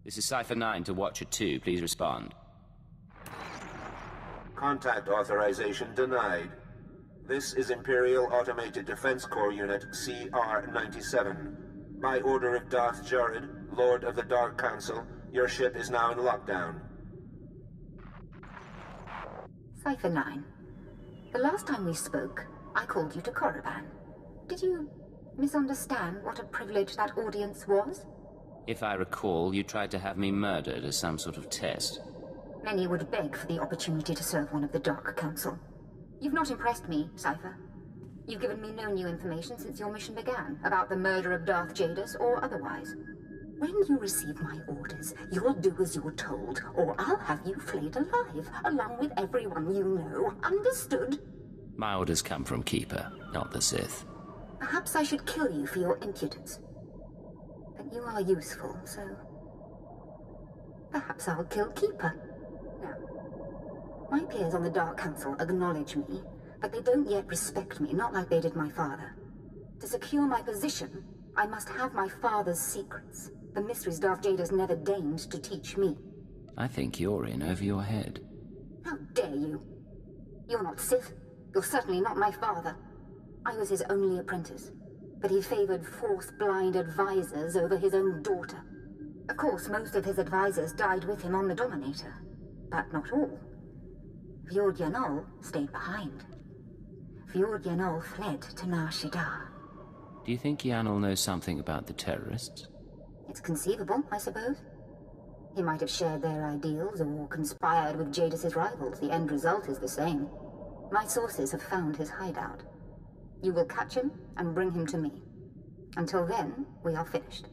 This is Cypher 9 to Watcher 2. Please respond. Contact authorization denied. This is Imperial Automated Defense Corps Unit CR-97. By order of Darth Jared, Lord of the Dark Council, your ship is now in lockdown. Cypher 9. The last time we spoke, I called you to Korriban. Did you misunderstand what a privilege that audience was? If I recall, you tried to have me murdered as some sort of test. Many would beg for the opportunity to serve one of the Dark Council. You've not impressed me, Cypher. You've given me no new information since your mission began, about the murder of Darth Jadus or otherwise. When you receive my orders, you'll do as you're told, or I'll have you flayed alive, along with everyone you know. Understood? My orders come from Keeper, not the Sith. Perhaps I should kill you for your impudence. But you are useful, so... perhaps I'll kill Keeper. Now, my peers on the Dark Council acknowledge me, but they don't yet respect me, not like they did my father. To secure my position, I must have my father's secrets, the mysteries Darth Jadus never deigned to teach me. I think you're in over your head. How dare you? You're not Sith. You're certainly not my father. I was his only apprentice, but he favored Force-blind advisors over his own daughter. Of course, most of his advisors died with him on the Dominator, but not all. Fjord Yanol stayed behind. Fjord Yanol fled to Nar Shaddaa. Do you think Yanal knows something about the terrorists? It's conceivable, I suppose. He might have shared their ideals or conspired with Jadus's rivals. The end result is the same. My sources have found his hideout. You will catch him and bring him to me. Until then, we are finished.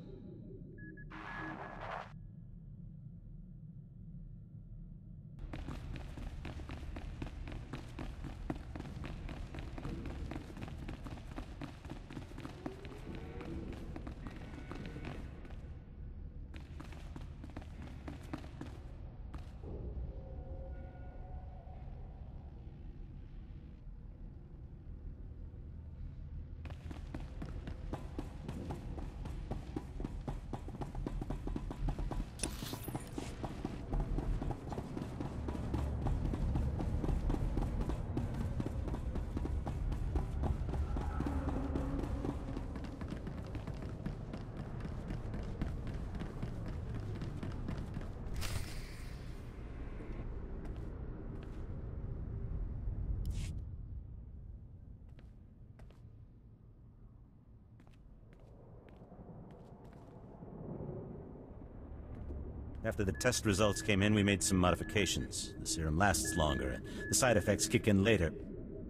After the test results came in, we made some modifications. The serum lasts longer, and the side effects kick in later.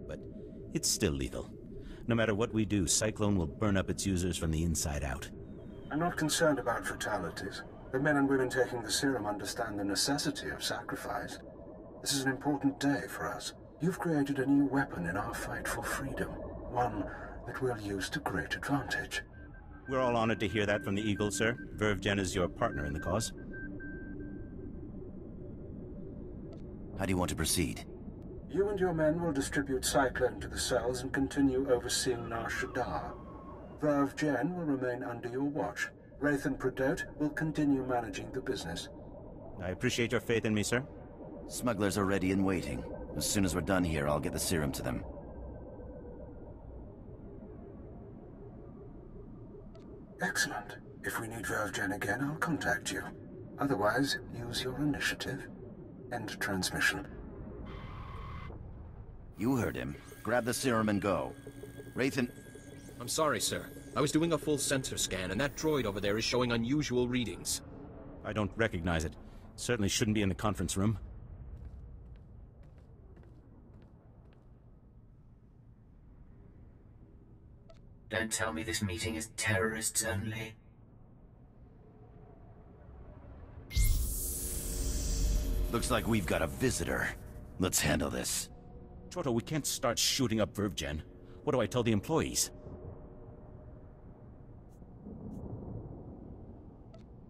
But it's still lethal. No matter what we do, Cyclone will burn up its users from the inside out. I'm not concerned about fatalities. The men and women taking the serum understand the necessity of sacrifice. This is an important day for us. You've created a new weapon in our fight for freedom. One that we'll use to great advantage. We're all honored to hear that from the Eagle, sir. Vervgen is your partner in the cause. How do you want to proceed? You and your men will distribute Cyclone to the cells and continue overseeing Nar Shaddaa. Vervgen will remain under your watch. Wraith and Pradote will continue managing the business. I appreciate your faith in me, sir. Smugglers are ready and waiting. As soon as we're done here, I'll get the serum to them. Excellent. If we need Vervgen again, I'll contact you. Otherwise, use your initiative. End transmission. You heard him. Grab the serum and go. Wraith and... I'm sorry, sir. I was doing a full sensor scan, and that droid over there is showing unusual readings. I don't recognize it. Certainly shouldn't be in the conference room. Don't tell me this meeting is terrorists only. Looks like we've got a visitor. Let's handle this. Choto, we can't start shooting up Vervgen. What do I tell the employees?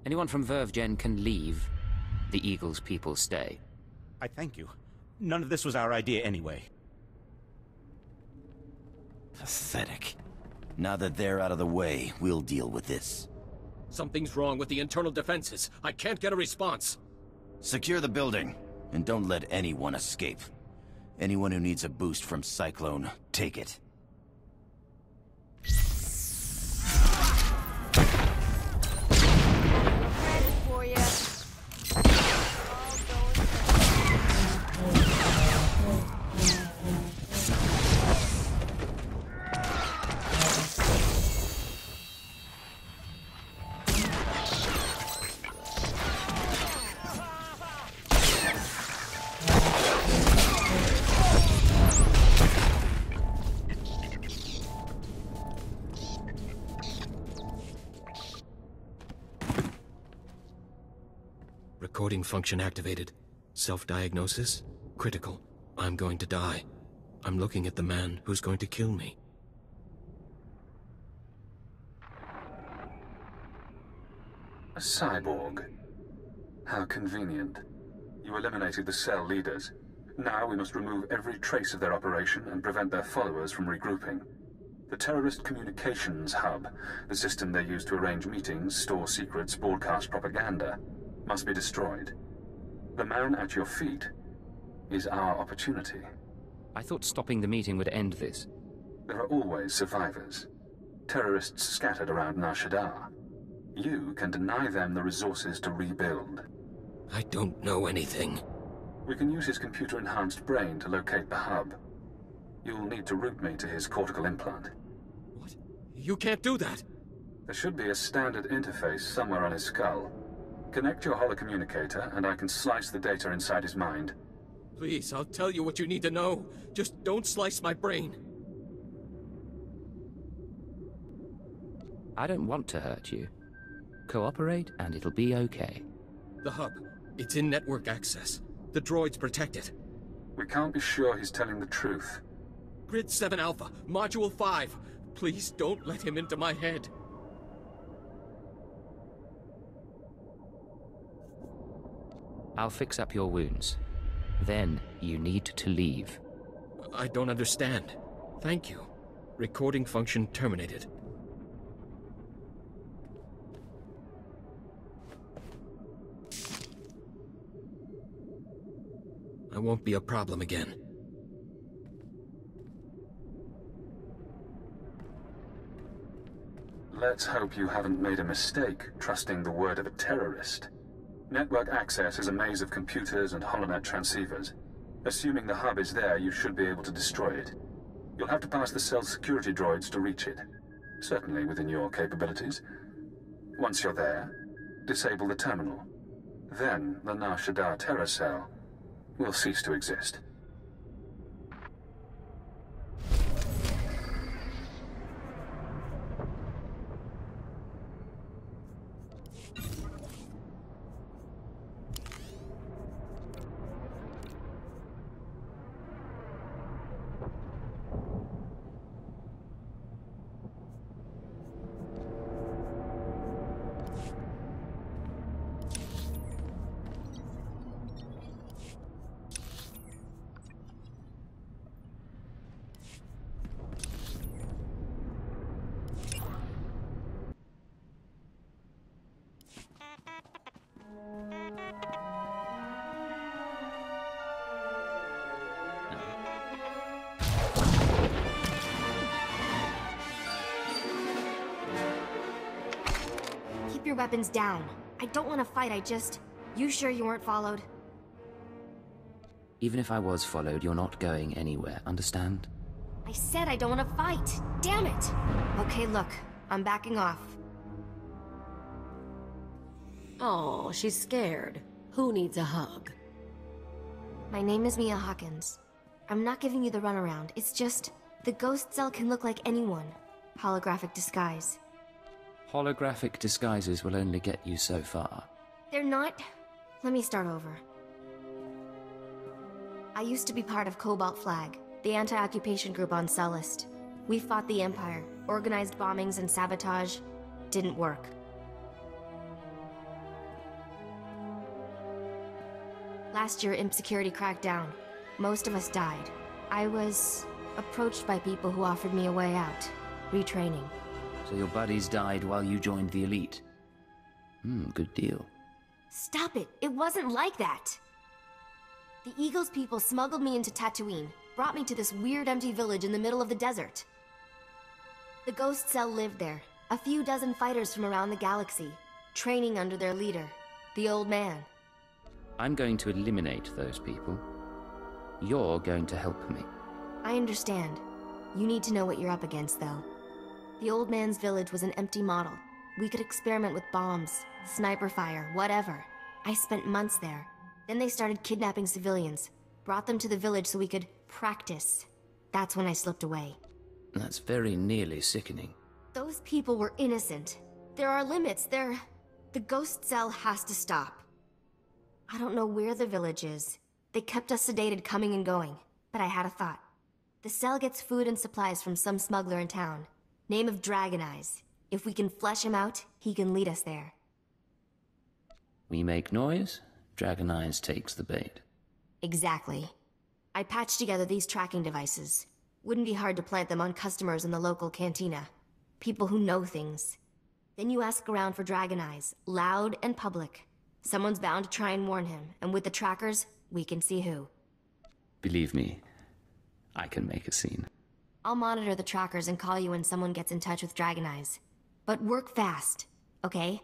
Anyone from Vervgen can leave. The Eagle's people stay. I thank you. None of this was our idea anyway. Pathetic. Now that they're out of the way, we'll deal with this. Something's wrong with the internal defenses. I can't get a response. Secure the building, and don't let anyone escape. Anyone who needs a boost from Cyclone, take it. Ready for ya. Recording function activated. Self-diagnosis? Critical. I'm going to die. I'm looking at the man who's going to kill me. A cyborg. How convenient. You eliminated the cell leaders. Now we must remove every trace of their operation and prevent their followers from regrouping. The terrorist communications hub, the system they use to arrange meetings, store secrets, broadcast propaganda, must be destroyed. The man at your feet is our opportunity. I thought stopping the meeting would end this. There are always survivors. Terrorists scattered around Nar Shaddaa. You can deny them the resources to rebuild. I don't know anything. We can use his computer-enhanced brain to locate the hub. You'll need to route me to his cortical implant. What? You can't do that! There should be a standard interface somewhere on his skull. Connect your holocommunicator, and I can slice the data inside his mind. Please, I'll tell you what you need to know. Just don't slice my brain. I don't want to hurt you. Cooperate, and it'll be okay. The hub. It's in network access. The droids protect it. We can't be sure he's telling the truth. Grid 7 Alpha, Module 5. Please don't let him into my head. I'll fix up your wounds. Then you need to leave. I don't understand. Thank you. Recording function terminated. I won't be a problem again. Let's hope you haven't made a mistake trusting the word of a terrorist. Network access is a maze of computers and holonet transceivers. Assuming the hub is there, you should be able to destroy it. You'll have to pass the cell's security droids to reach it. Certainly within your capabilities. Once you're there, disable the terminal. Then the Nar Shaddaa terror cell will cease to exist. Keep your weapons down. I don't want to fight, You sure you weren't followed? Even if I was followed, you're not going anywhere, understand? I said I don't want to fight! Damn it! Okay, look. I'm backing off. Oh, she's scared. Who needs a hug? My name is Mia Hawkins. I'm not giving you the runaround. It's just... the ghost cell can look like anyone. Holographic disguise. Holographic disguises will only get you so far. They're not... Let me start over. I used to be part of Cobalt Flag, the anti-occupation group on Cellist. We fought the Empire, organized bombings and sabotage. Didn't work. Last year, Imp Security cracked down. Most of us died. I was approached by people who offered me a way out. Retraining. So your buddies died while you joined the elite? Good deal. Stop it! It wasn't like that! The Eagles people smuggled me into Tatooine, brought me to this weird empty village in the middle of the desert. The Ghost Cell lived there, a few dozen fighters from around the galaxy, training under their leader, the Old Man. I'm going to eliminate those people. You're going to help me. I understand. You need to know what you're up against, though. The Old Man's village was an empty model. We could experiment with bombs, sniper fire, whatever. I spent months there. Then they started kidnapping civilians, brought them to the village so we could practice. That's when I slipped away. That's very nearly sickening. Those people were innocent. There are limits. The Ghost Cell has to stop. I don't know where the village is. They kept us sedated coming and going. But I had a thought. The cell gets food and supplies from some smuggler in town. Name of Dragon Eyes. If we can flesh him out, he can lead us there. We make noise, Dragon Eyes takes the bait. Exactly. I patched together these tracking devices. Wouldn't be hard to plant them on customers in the local cantina. People who know things. Then you ask around for Dragon Eyes, loud and public. Someone's bound to try and warn him, and with the trackers, we can see who. Believe me, I can make a scene. I'll monitor the trackers and call you when someone gets in touch with Dragon Eyes. But work fast, okay?